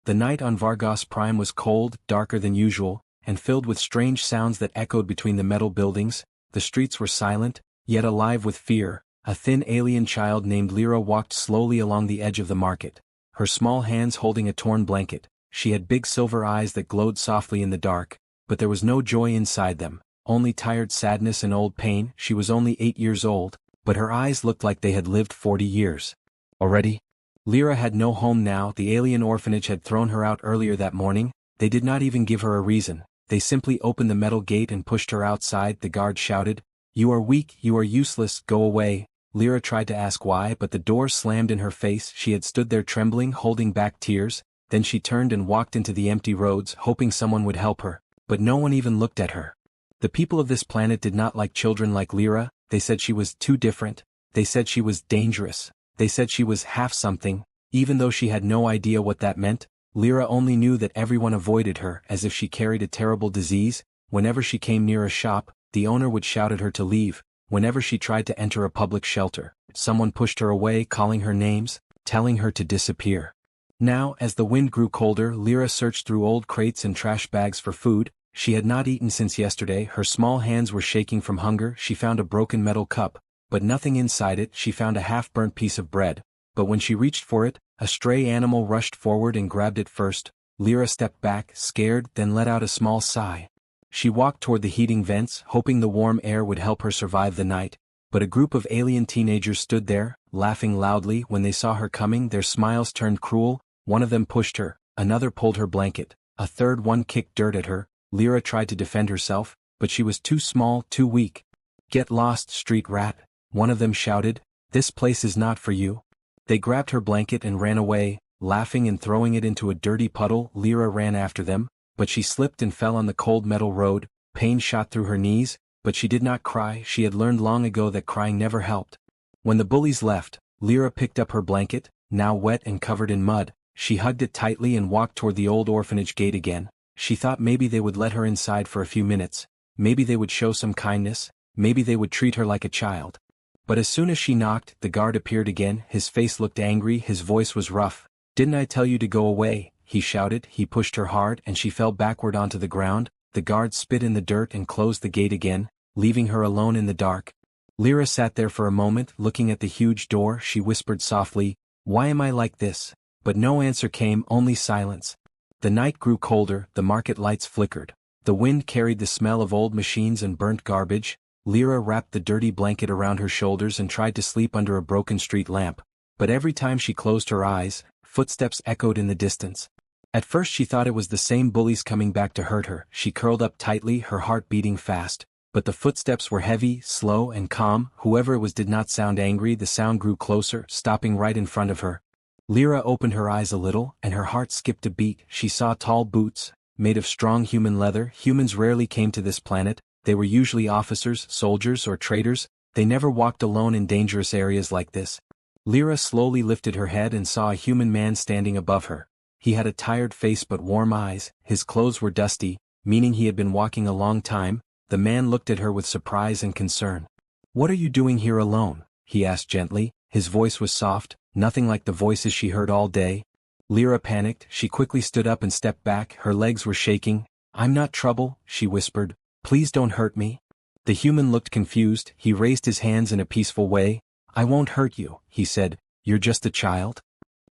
The night on Vargas Prime was cold, darker than usual, and filled with strange sounds that echoed between the metal buildings. The streets were silent, yet alive with fear. A thin alien child named Lyra walked slowly along the edge of the market, her small hands holding a torn blanket. She had big silver eyes that glowed softly in the dark, but there was no joy inside them, only tired sadness and old pain. She was only 8 years old, but her eyes looked like they had lived 40 years. Already? Lyra had no home now. The alien orphanage had thrown her out earlier that morning. They did not even give her a reason. They simply opened the metal gate and pushed her outside. The guard shouted, "You are weak, you are useless, go away." Lyra tried to ask why, but the door slammed in her face. She had stood there trembling, holding back tears. Then she turned and walked into the empty roads, hoping someone would help her, but no one even looked at her. The people of this planet did not like children like Lyra. They said she was too different. They said she was dangerous. They said she was half something, even though she had no idea what that meant. Lyra only knew that everyone avoided her as if she carried a terrible disease. Whenever she came near a shop, the owner would shout at her to leave. Whenever she tried to enter a public shelter, someone pushed her away, calling her names, telling her to disappear. Now, as the wind grew colder, Lyra searched through old crates and trash bags for food. She had not eaten since yesterday. Her small hands were shaking from hunger. She found a broken metal cup, but nothing inside it. She found a half-burnt piece of bread, but when she reached for it, a stray animal rushed forward and grabbed it first. Lyra stepped back, scared, then let out a small sigh. She walked toward the heating vents, hoping the warm air would help her survive the night, but a group of alien teenagers stood there, laughing loudly. When they saw her coming, their smiles turned cruel. One of them pushed her, another pulled her blanket, a third one kicked dirt at her. Lyra tried to defend herself, but she was too small, too weak. "Get lost, street rat," one of them shouted. "This place is not for you." They grabbed her blanket and ran away, laughing and throwing it into a dirty puddle. Lyra ran after them, but she slipped and fell on the cold metal road. Pain shot through her knees, but she did not cry. She had learned long ago that crying never helped. When the bullies left, Lyra picked up her blanket, now wet and covered in mud. She hugged it tightly and walked toward the old orphanage gate again. She thought maybe they would let her inside for a few minutes. Maybe they would show some kindness. Maybe they would treat her like a child. But as soon as she knocked, the guard appeared again. His face looked angry, his voice was rough. "Didn't I tell you to go away?" he shouted. He pushed her hard and she fell backward onto the ground. The guard spit in the dirt and closed the gate again, leaving her alone in the dark. Lyra sat there for a moment, looking at the huge door. She whispered softly, "Why am I like this?" But no answer came, only silence. The night grew colder, the market lights flickered. The wind carried the smell of old machines and burnt garbage. Lyra wrapped the dirty blanket around her shoulders and tried to sleep under a broken street lamp. But every time she closed her eyes, footsteps echoed in the distance. At first she thought it was the same bullies coming back to hurt her. She curled up tightly, her heart beating fast. But the footsteps were heavy, slow, and calm. Whoever it was did not sound angry. The sound grew closer, stopping right in front of her. Lyra opened her eyes a little, and her heart skipped a beat. She saw tall boots, made of strong human leather. Humans rarely came to this planet. They were usually officers, soldiers, or traders. They never walked alone in dangerous areas like this. Lyra slowly lifted her head and saw a human man standing above her. He had a tired face but warm eyes. His clothes were dusty, meaning he had been walking a long time. The man looked at her with surprise and concern. "What are you doing here alone?" he asked gently. His voice was soft, nothing like the voices she heard all day. Lyra panicked. She quickly stood up and stepped back. Her legs were shaking. "I'm not trouble," she whispered. "Please don't hurt me." The human looked confused. He raised his hands in a peaceful way. "I won't hurt you," he said. "You're just a child."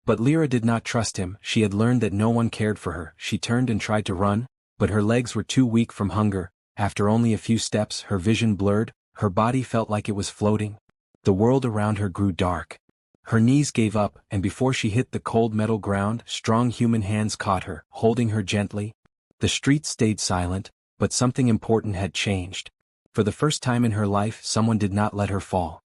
But Lyra did not trust him. She had learned that no one cared for her. She turned and tried to run, but her legs were too weak from hunger. After only a few steps, her vision blurred. Her body felt like it was floating. The world around her grew dark. Her knees gave up, and before she hit the cold metal ground, strong human hands caught her, holding her gently. The streets stayed silent, but something important had changed. For the first time in her life, someone did not let her fall.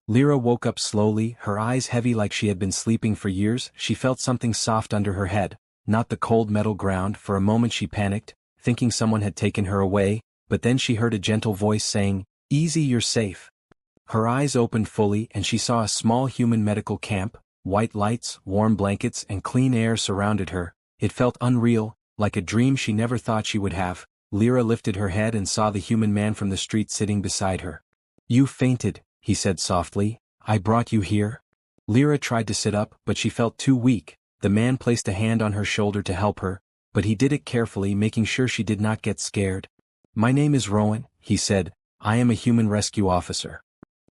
Lyra woke up slowly, her eyes heavy like she had been sleeping for years. She felt something soft under her head, not the cold metal ground. For a moment she panicked, thinking someone had taken her away, but then she heard a gentle voice saying, "Easy, you're safe." Her eyes opened fully and she saw a small human medical camp. White lights, warm blankets, and clean air surrounded her. It felt unreal, like a dream she never thought she would have. Lyra lifted her head and saw the human man from the street sitting beside her. "You fainted," he said softly. "I brought you here." Lyra tried to sit up, but she felt too weak. The man placed a hand on her shoulder to help her, but he did it carefully, making sure she did not get scared. "My name is Rowan," he said. "I am a human rescue officer."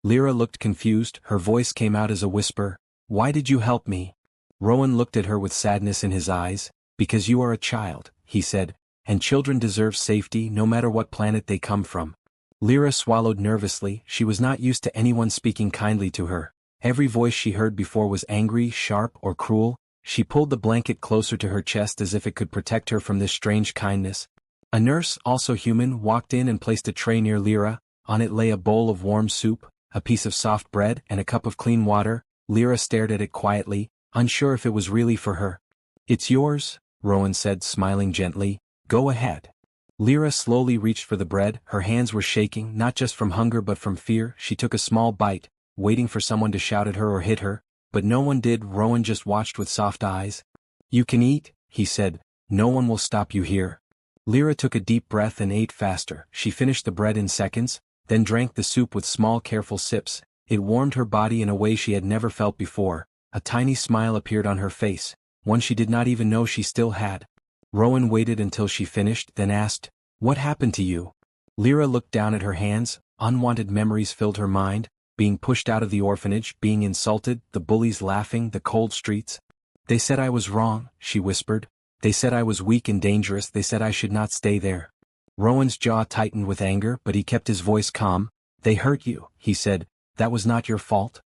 Lyra looked confused, her voice came out as a whisper. "Why did you help me?" Rowan looked at her with sadness in his eyes. "Because you are a child," he said, "and children deserve safety no matter what planet they come from." Lyra swallowed nervously. She was not used to anyone speaking kindly to her. Every voice she heard before was angry, sharp, or cruel. She pulled the blanket closer to her chest as if it could protect her from this strange kindness. A nurse, also human, walked in and placed a tray near Lyra. On it lay a bowl of warm soup, a piece of soft bread, and a cup of clean water. Lyra stared at it quietly, unsure if it was really for her. "It's yours," Rowan said, smiling gently. "Go ahead." Lyra slowly reached for the bread. Her hands were shaking, not just from hunger but from fear. She took a small bite, waiting for someone to shout at her or hit her, but no one did. Rowan just watched with soft eyes. "You can eat," he said. "No one will stop you here." Lyra took a deep breath and ate faster. She finished the bread in seconds, then drank the soup with small careful sips. It warmed her body in a way she had never felt before. A tiny smile appeared on her face, one she did not even know she still had. Rowan waited until she finished, then asked, "What happened to you?" Lyra looked down at her hands. Unwanted memories filled her mind, being pushed out of the orphanage, being insulted, the bullies laughing, the cold streets. "They said I was wrong," she whispered. "They said I was weak and dangerous. They said I should not stay there." Rowan's jaw tightened with anger, but he kept his voice calm. "They hurt you," he said. "That was not your fault."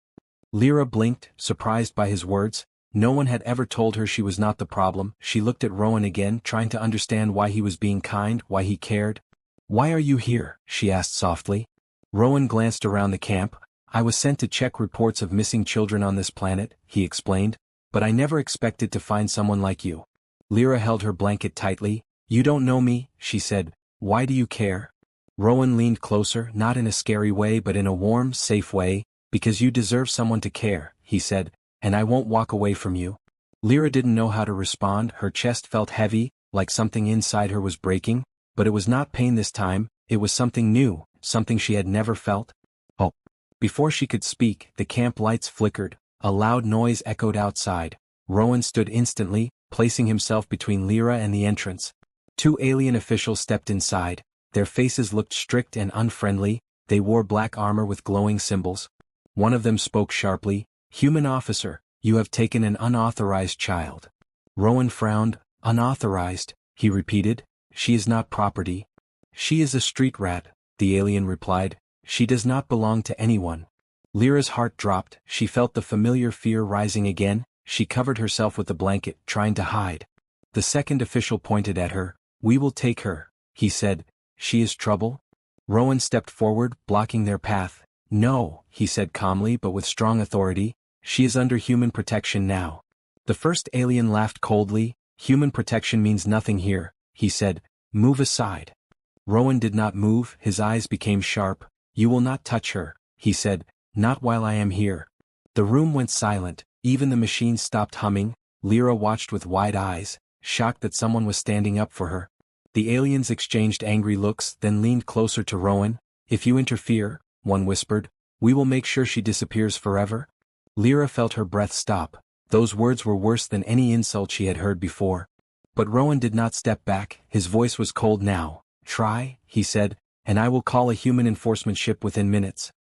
Lyra blinked, surprised by his words. No one had ever told her she was not the problem. She looked at Rowan again, trying to understand why he was being kind, why he cared. "Why are you here?" she asked softly. Rowan glanced around the camp. "I was sent to check reports of missing children on this planet," he explained, "but I never expected to find someone like you." Lyra held her blanket tightly. "You don't know me," she said. "Why do you care?" Rowan leaned closer, not in a scary way but in a warm, safe way. "Because you deserve someone to care," he said, "and I won't walk away from you." Lyra didn't know how to respond. Her chest felt heavy, like something inside her was breaking, but it was not pain this time. It was something new, something she had never felt. "Oh." Before she could speak, the camp lights flickered. A loud noise echoed outside. Rowan stood instantly, placing himself between Lyra and the entrance. Two alien officials stepped inside. Their faces looked strict and unfriendly. They wore black armor with glowing symbols. One of them spoke sharply. "Human officer, you have taken an unauthorized child." Rowan frowned. "Unauthorized," he repeated. "She is not property." "She is a street rat," the alien replied. "She does not belong to anyone." Lyra's heart dropped. She felt the familiar fear rising again. She covered herself with the blanket, trying to hide. The second official pointed at her. "We will take her," he said. "She is trouble." Rowan stepped forward, blocking their path. "No," he said calmly but with strong authority. "She is under human protection now." The first alien laughed coldly. "Human protection means nothing here," he said. "Move aside." Rowan did not move. His eyes became sharp. "You will not touch her," he said. "Not while I am here." The room went silent. Even the machine stopped humming. Lyra watched with wide eyes, shocked that someone was standing up for her. The aliens exchanged angry looks, then leaned closer to Rowan. "If you interfere," one whispered, "we will make sure she disappears forever." Lyra felt her breath stop. Those words were worse than any insult she had heard before. But Rowan did not step back. His voice was cold now. "Try," he said, "and I will call a human enforcement ship within minutes."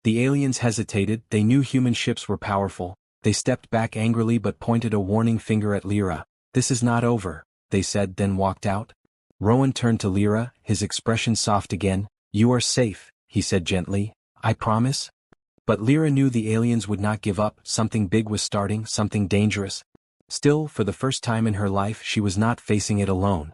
The aliens hesitated. They knew human ships were powerful. They stepped back angrily but pointed a warning finger at Lyra. "This is not over," they said, then walked out. Rowan turned to Lyra, his expression soft again. "You are safe," he said gently. "I promise." But Lyra knew the aliens would not give up. Something big was starting, something dangerous. Still, for the first time in her life, she was not facing it alone.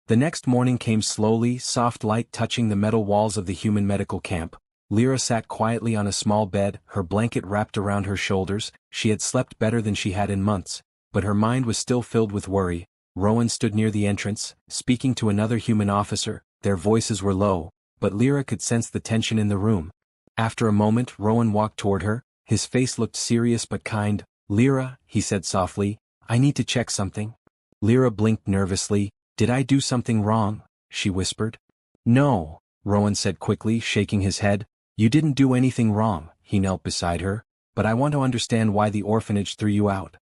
The next morning came slowly, soft light touching the metal walls of the human medical camp. Lyra sat quietly on a small bed, her blanket wrapped around her shoulders. She had slept better than she had in months, but her mind was still filled with worry. Rowan stood near the entrance, speaking to another human officer. Their voices were low, but Lyra could sense the tension in the room. After a moment, Rowan walked toward her. His face looked serious but kind. "Lyra," he said softly, "I need to check something." Lyra blinked nervously. "Did I do something wrong?" she whispered. "No," Rowan said quickly, shaking his head. "You didn't do anything wrong." He knelt beside her. "But I want to understand why the orphanage threw you out."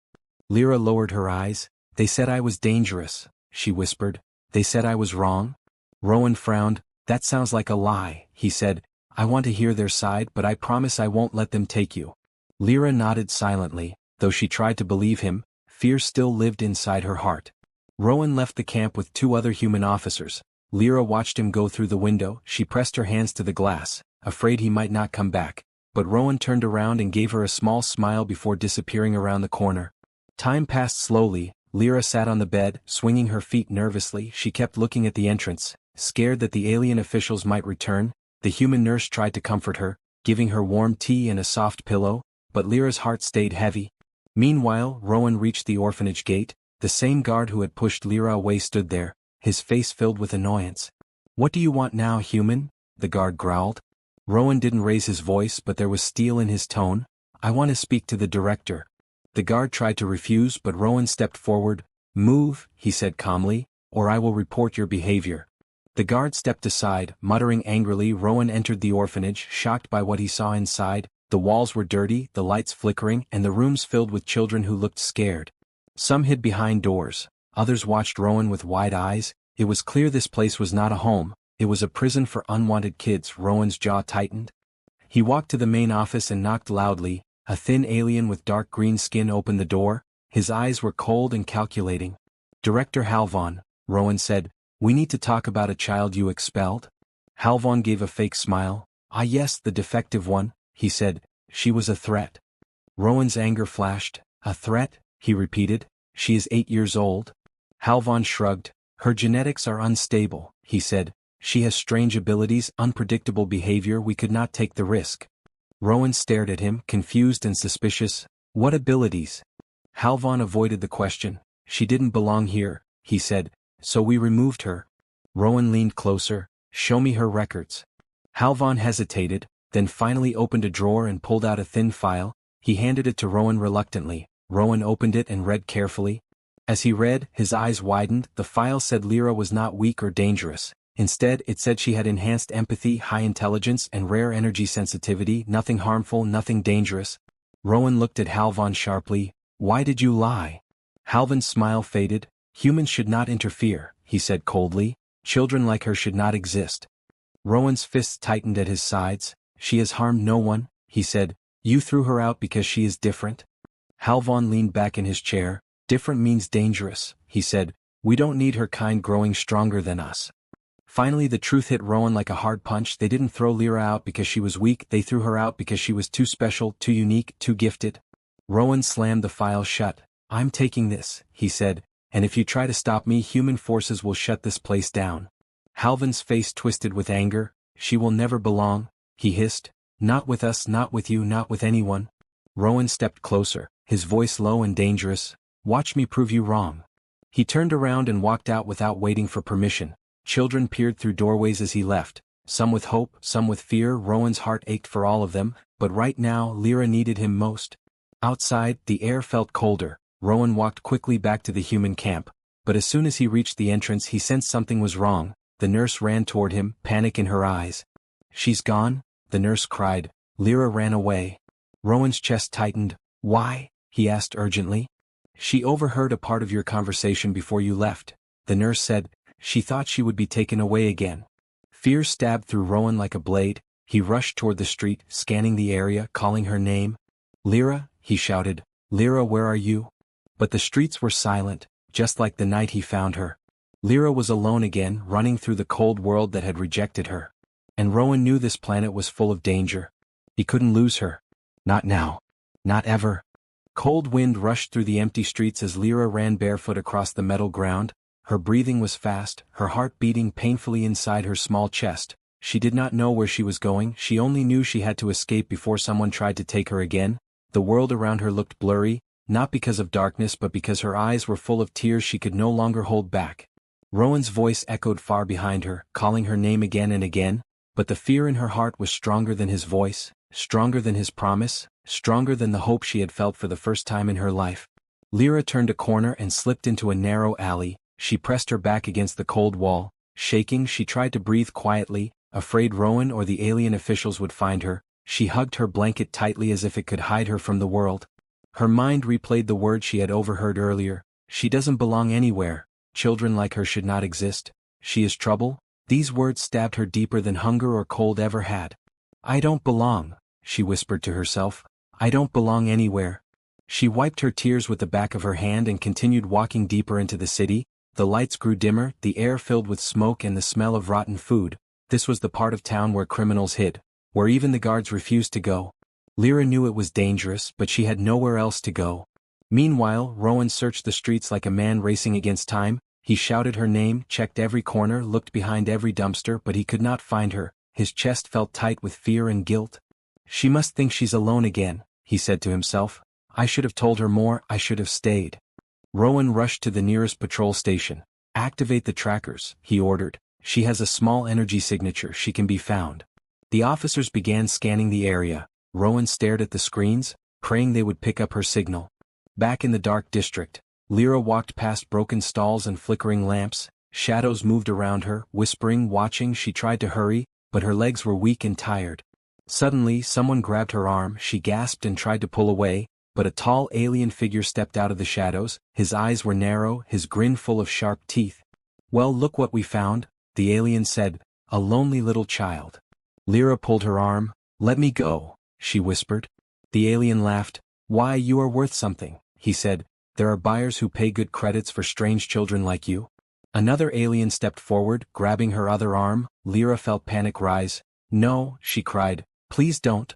Lyra lowered her eyes. They said I was dangerous, she whispered. They said I was wrong? Rowan frowned. That sounds like a lie, he said. I want to hear their side, but I promise I won't let them take you. Lyra nodded silently, though she tried to believe him. Fear still lived inside her heart. Rowan left the camp with 2 other human officers. Lyra watched him go through the window. She pressed her hands to the glass, afraid he might not come back. But Rowan turned around and gave her a small smile before disappearing around the corner. Time passed slowly. Lyra sat on the bed, swinging her feet nervously. She kept looking at the entrance, scared that the alien officials might return. The human nurse tried to comfort her, giving her warm tea and a soft pillow, but Lyra's heart stayed heavy. Meanwhile, Rowan reached the orphanage gate. The same guard who had pushed Lyra away stood there, his face filled with annoyance. What do you want now, human? The guard growled. Rowan didn't raise his voice, but there was steel in his tone. I want to speak to the director. The guard tried to refuse, but Rowan stepped forward. Move, he said calmly, or I will report your behavior. The guard stepped aside, muttering angrily. Rowan entered the orphanage, shocked by what he saw inside. The walls were dirty, the lights flickering, and the rooms filled with children who looked scared. Some hid behind doors, others watched Rowan with wide eyes. It was clear this place was not a home, it was a prison for unwanted kids. Rowan's jaw tightened. He walked to the main office and knocked loudly. A thin alien with dark green skin opened the door. His eyes were cold and calculating. Director Halvan, Rowan said, we need to talk about a child you expelled. Halvan gave a fake smile. Ah yes, the defective one, he said. She was a threat. Rowan's anger flashed. A threat, he repeated. She is 8 years old. Halvan shrugged. Her genetics are unstable, he said. She has strange abilities, unpredictable behavior. We could not take the risk. Rowan stared at him, confused and suspicious. What abilities? Halvan avoided the question. She didn't belong here, he said, so we removed her. Rowan leaned closer. Show me her records. Halvan hesitated, then finally opened a drawer and pulled out a thin file. He handed it to Rowan reluctantly. Rowan opened it and read carefully. As he read, his eyes widened. The file said Lyra was not weak or dangerous. Instead, it said she had enhanced empathy, high intelligence, and rare energy sensitivity. Nothing harmful, nothing dangerous. Rowan looked at Halvan sharply. Why did you lie? Halvan's smile faded. Humans should not interfere, he said coldly. Children like her should not exist. Rowan's fists tightened at his sides. She has harmed no one, he said. You threw her out because she is different? Halvan leaned back in his chair. Different means dangerous, he said. We don't need her kind growing stronger than us. Finally the truth hit Rowan like a hard punch. They didn't throw Lyra out because she was weak. They threw her out because she was too special, too unique, too gifted. Rowan slammed the file shut. I'm taking this, he said, and if you try to stop me, human forces will shut this place down. Halvan's face twisted with anger. She will never belong, he hissed. Not with us, not with you, not with anyone. Rowan stepped closer, his voice low and dangerous. Watch me prove you wrong. He turned around and walked out without waiting for permission. Children peered through doorways as he left, some with hope, some with fear. Rowan's heart ached for all of them, but right now Lyra needed him most. Outside, the air felt colder. Rowan walked quickly back to the human camp, but as soon as he reached the entrance he sensed something was wrong. The nurse ran toward him, panic in her eyes. She's gone? The nurse cried. Lyra ran away. Rowan's chest tightened. Why? He asked urgently. She overheard a part of your conversation before you left, the nurse said. She thought she would be taken away again. Fear stabbed through Rowan like a blade. He rushed toward the street, scanning the area, calling her name. Lyra, he shouted. Lyra, where are you? But the streets were silent, just like the night he found her. Lyra was alone again, running through the cold world that had rejected her. And Rowan knew this planet was full of danger. He couldn't lose her. Not now. Not ever. Cold wind rushed through the empty streets as Lyra ran barefoot across the metal ground. Her breathing was fast, her heart beating painfully inside her small chest. She did not know where she was going. She only knew she had to escape before someone tried to take her again. The world around her looked blurry, not because of darkness but because her eyes were full of tears she could no longer hold back. Rowan's voice echoed far behind her, calling her name again and again, but the fear in her heart was stronger than his voice, stronger than his promise, stronger than the hope she had felt for the first time in her life. Lyra turned a corner and slipped into a narrow alley. She pressed her back against the cold wall. Shaking, she tried to breathe quietly, afraid Rowan or the alien officials would find her. She hugged her blanket tightly as if it could hide her from the world. Her mind replayed the words she had overheard earlier. She doesn't belong anywhere. Children like her should not exist. She is trouble. These words stabbed her deeper than hunger or cold ever had. I don't belong, she whispered to herself. I don't belong anywhere. She wiped her tears with the back of her hand and continued walking deeper into the city. The lights grew dimmer, the air filled with smoke and the smell of rotten food. This was the part of town where criminals hid, where even the guards refused to go. Lyra knew it was dangerous, but she had nowhere else to go. Meanwhile, Rowan searched the streets like a man racing against time. He shouted her name, checked every corner, looked behind every dumpster, but he could not find her. His chest felt tight with fear and guilt. She must think she's alone again, he said to himself. I should have told her more, I should have stayed. Rowan rushed to the nearest patrol station. Activate the trackers, he ordered. She has a small energy signature, she can be found. The officers began scanning the area. Rowan stared at the screens, praying they would pick up her signal. Back in the dark district, Lyra walked past broken stalls and flickering lamps. Shadows moved around her, whispering, watching. She tried to hurry, but her legs were weak and tired. Suddenly, someone grabbed her arm. She gasped and tried to pull away, but a tall alien figure stepped out of the shadows. His eyes were narrow, his grin full of sharp teeth. Well, look what we found, the alien said. A lonely little child. Lyra pulled her arm. Let me go, she whispered. The alien laughed. Why, you are worth something, he said. There are buyers who pay good credits for strange children like you. Another alien stepped forward, grabbing her other arm. Lyra felt panic rise. No, she cried. Please don't.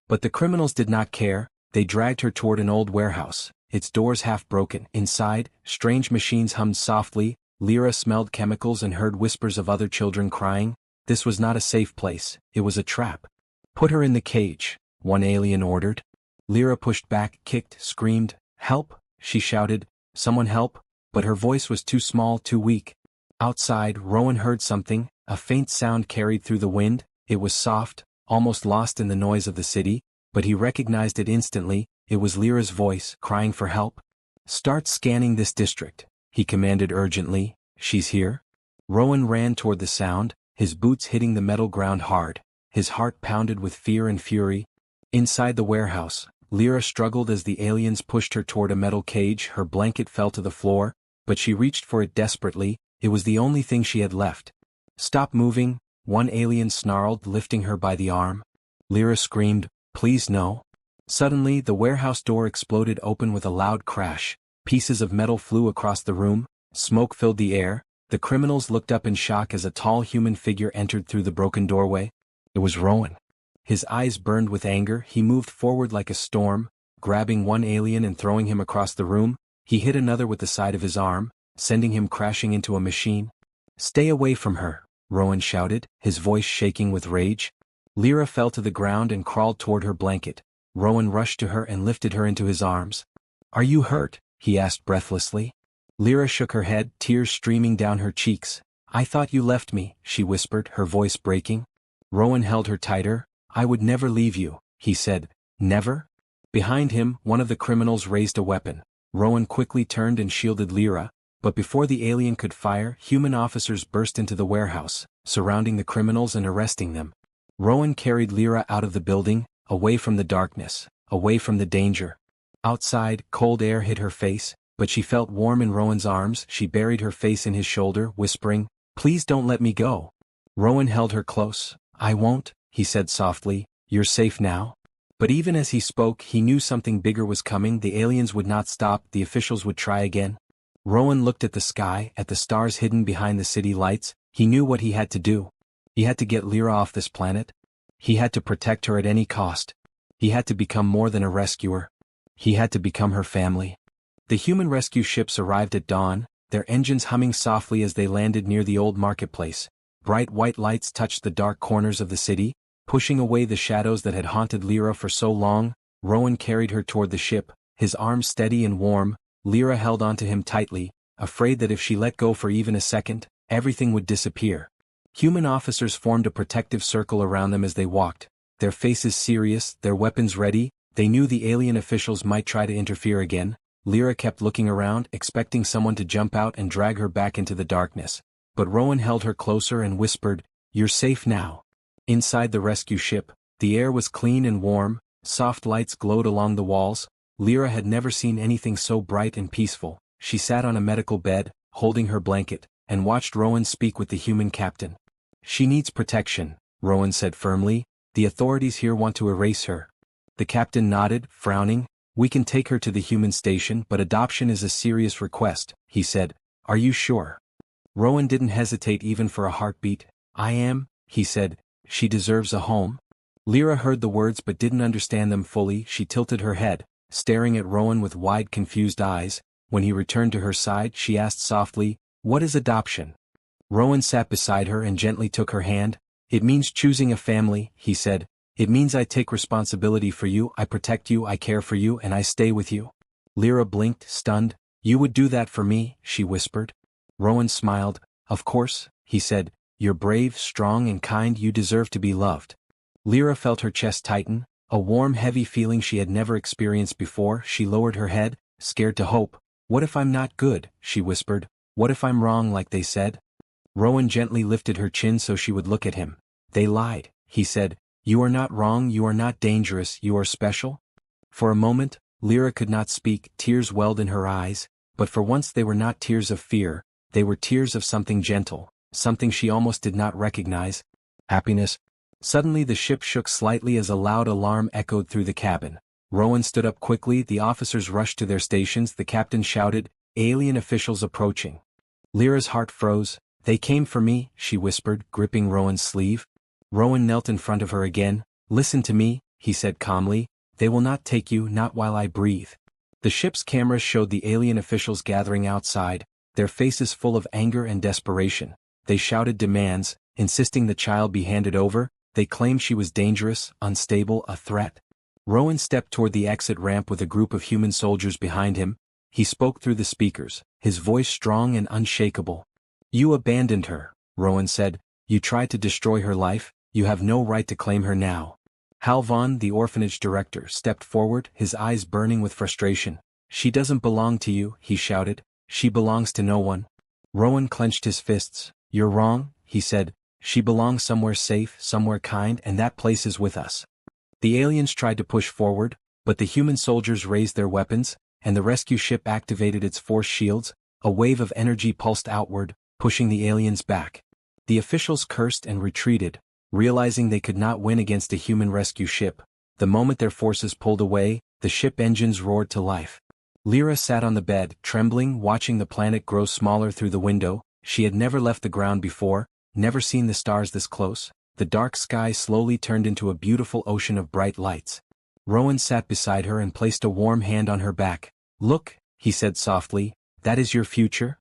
But the criminals did not care. They dragged her toward an old warehouse, its doors half broken. Inside, strange machines hummed softly. Lyra smelled chemicals and heard whispers of other children crying. This was not a safe place, it was a trap. Put her in the cage, one alien ordered. Lyra pushed back, kicked, screamed. Help, she shouted. Someone help, but her voice was too small, too weak. Outside, Rowan heard something. A faint sound carried through the wind. It was soft, almost lost in the noise of the city, but he recognized it instantly. It was Lyra's voice, crying for help. Start scanning this district, he commanded urgently. She's here? Rowan ran toward the sound, his boots hitting the metal ground hard. His heart pounded with fear and fury. Inside the warehouse, Lyra struggled as the aliens pushed her toward a metal cage. Her blanket fell to the floor, but she reached for it desperately. It was the only thing she had left. Stop moving, one alien snarled, lifting her by the arm. Lyra screamed, please no. Suddenly, the warehouse door exploded open with a loud crash. Pieces of metal flew across the room. Smoke filled the air. The criminals looked up in shock as a tall human figure entered through the broken doorway. It was Rowan. His eyes burned with anger. He moved forward like a storm, grabbing one alien and throwing him across the room. He hit another with the side of his arm, sending him crashing into a machine. Stay away from her, Rowan shouted, his voice shaking with rage. Lyra fell to the ground and crawled toward her blanket. Rowan rushed to her and lifted her into his arms. Are you hurt? He asked breathlessly. Lyra shook her head, tears streaming down her cheeks. I thought you left me, she whispered, her voice breaking. Rowan held her tighter. I would never leave you, he said. Never? Behind him, one of the criminals raised a weapon. Rowan quickly turned and shielded Lyra, but before the alien could fire, human officers burst into the warehouse, surrounding the criminals and arresting them. Rowan carried Lyra out of the building, away from the darkness, away from the danger. Outside, cold air hit her face, but she felt warm in Rowan's arms. She buried her face in his shoulder, whispering, Please don't let me go. Rowan held her close. I won't, he said softly. You're safe now. But even as he spoke, he knew something bigger was coming. The aliens would not stop, the officials would try again. Rowan looked at the sky, at the stars hidden behind the city lights. He knew what he had to do. He had to get Lyra off this planet. He had to protect her at any cost. He had to become more than a rescuer. He had to become her family. The human rescue ships arrived at dawn, their engines humming softly as they landed near the old marketplace. Bright white lights touched the dark corners of the city, pushing away the shadows that had haunted Lyra for so long. Rowan carried her toward the ship, his arms steady and warm. Lyra held onto him tightly, afraid that if she let go for even a second, everything would disappear. Human officers formed a protective circle around them as they walked, their faces serious, their weapons ready. They knew the alien officials might try to interfere again. Lyra kept looking around, expecting someone to jump out and drag her back into the darkness. But Rowan held her closer and whispered, You're safe now. Inside the rescue ship, the air was clean and warm, soft lights glowed along the walls. Lyra had never seen anything so bright and peaceful. She sat on a medical bed, holding her blanket, and watched Rowan speak with the human captain. "She needs protection," Rowan said firmly. "The authorities here want to erase her." The captain nodded, frowning. "We can take her to the human station, but adoption is a serious request," he said. "Are you sure?" Rowan didn't hesitate even for a heartbeat. "I am," he said. "She deserves a home." Lyra heard the words but didn't understand them fully. She tilted her head, staring at Rowan with wide, confused eyes. When he returned to her side, she asked softly, "What is adoption?" Rowan sat beside her and gently took her hand. "It means choosing a family," he said. "It means I take responsibility for you, I protect you, I care for you, and I stay with you." Lyra blinked, stunned. "You would do that for me?" she whispered. Rowan smiled. "Of course," he said. "You're brave, strong, and kind. You deserve to be loved." Lyra felt her chest tighten, a warm, heavy feeling she had never experienced before. She lowered her head, scared to hope. "What if I'm not good?" she whispered. "What if I'm wrong like they said?" Rowan gently lifted her chin so she would look at him. "They lied," he said. "You are not wrong, you are not dangerous, you are special." For a moment, Lyra could not speak. Tears welled in her eyes, but for once they were not tears of fear, they were tears of something gentle, something she almost did not recognize. Happiness. Suddenly the ship shook slightly as a loud alarm echoed through the cabin. Rowan stood up quickly. The officers rushed to their stations. The captain shouted, "Alien officials approaching." Lyra's heart froze. "They came for me," she whispered, gripping Rowan's sleeve. Rowan knelt in front of her again. "Listen to me," he said calmly. "They will not take you, not while I breathe." The ship's cameras showed the alien officials gathering outside, their faces full of anger and desperation. They shouted demands, insisting the child be handed over. They claimed she was dangerous, unstable, a threat. Rowan stepped toward the exit ramp with a group of human soldiers behind him. He spoke through the speakers, his voice strong and unshakable. "You abandoned her," Rowan said. "You tried to destroy her life. You have no right to claim her now." Hal Vaughn, the orphanage director, stepped forward, his eyes burning with frustration. "She doesn't belong to you," he shouted. "She belongs to no one." Rowan clenched his fists. "You're wrong," he said. "She belongs somewhere safe, somewhere kind, and that place is with us." The aliens tried to push forward, but the human soldiers raised their weapons, and the rescue ship activated its force shields. A wave of energy pulsed outward, pushing the aliens back. The officials cursed and retreated, realizing they could not win against a human rescue ship. The moment their forces pulled away, the ship engines roared to life. Lyra sat on the bed, trembling, watching the planet grow smaller through the window. She had never left the ground before, never seen the stars this close. The dark sky slowly turned into a beautiful ocean of bright lights. Rowan sat beside her and placed a warm hand on her back. "Look," he said softly, "that is your future?"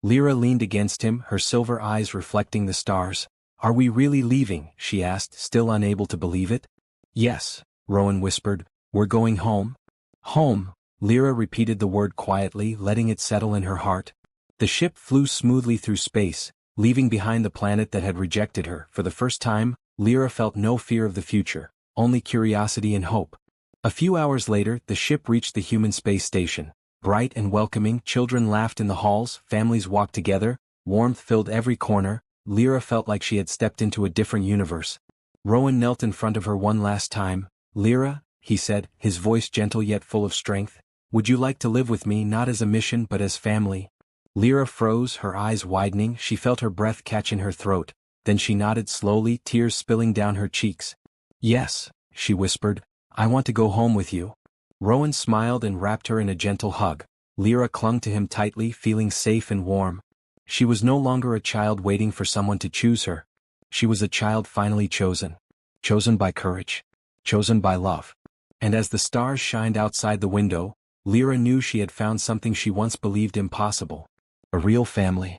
Lyra leaned against him, her silver eyes reflecting the stars. "Are we really leaving?" she asked, still unable to believe it. "Yes," Rowan whispered. "We're going home." "Home," Lyra repeated the word quietly, letting it settle in her heart. The ship flew smoothly through space, leaving behind the planet that had rejected her. For the first time, Lyra felt no fear of the future, only curiosity and hope. A few hours later, the ship reached the human space station. Bright and welcoming, children laughed in the halls, families walked together, warmth filled every corner. Lyra felt like she had stepped into a different universe. Rowan knelt in front of her one last time. "Lyra," he said, his voice gentle yet full of strength, "would you like to live with me not as a mission but as family?" Lyra froze, her eyes widening. She felt her breath catch in her throat. Then she nodded slowly, tears spilling down her cheeks. "Yes," she whispered, "I want to go home with you." Rowan smiled and wrapped her in a gentle hug. Lyra clung to him tightly, feeling safe and warm. She was no longer a child waiting for someone to choose her. She was a child finally chosen. Chosen by courage. Chosen by love. And as the stars shined outside the window, Lyra knew she had found something she once believed impossible. A real family.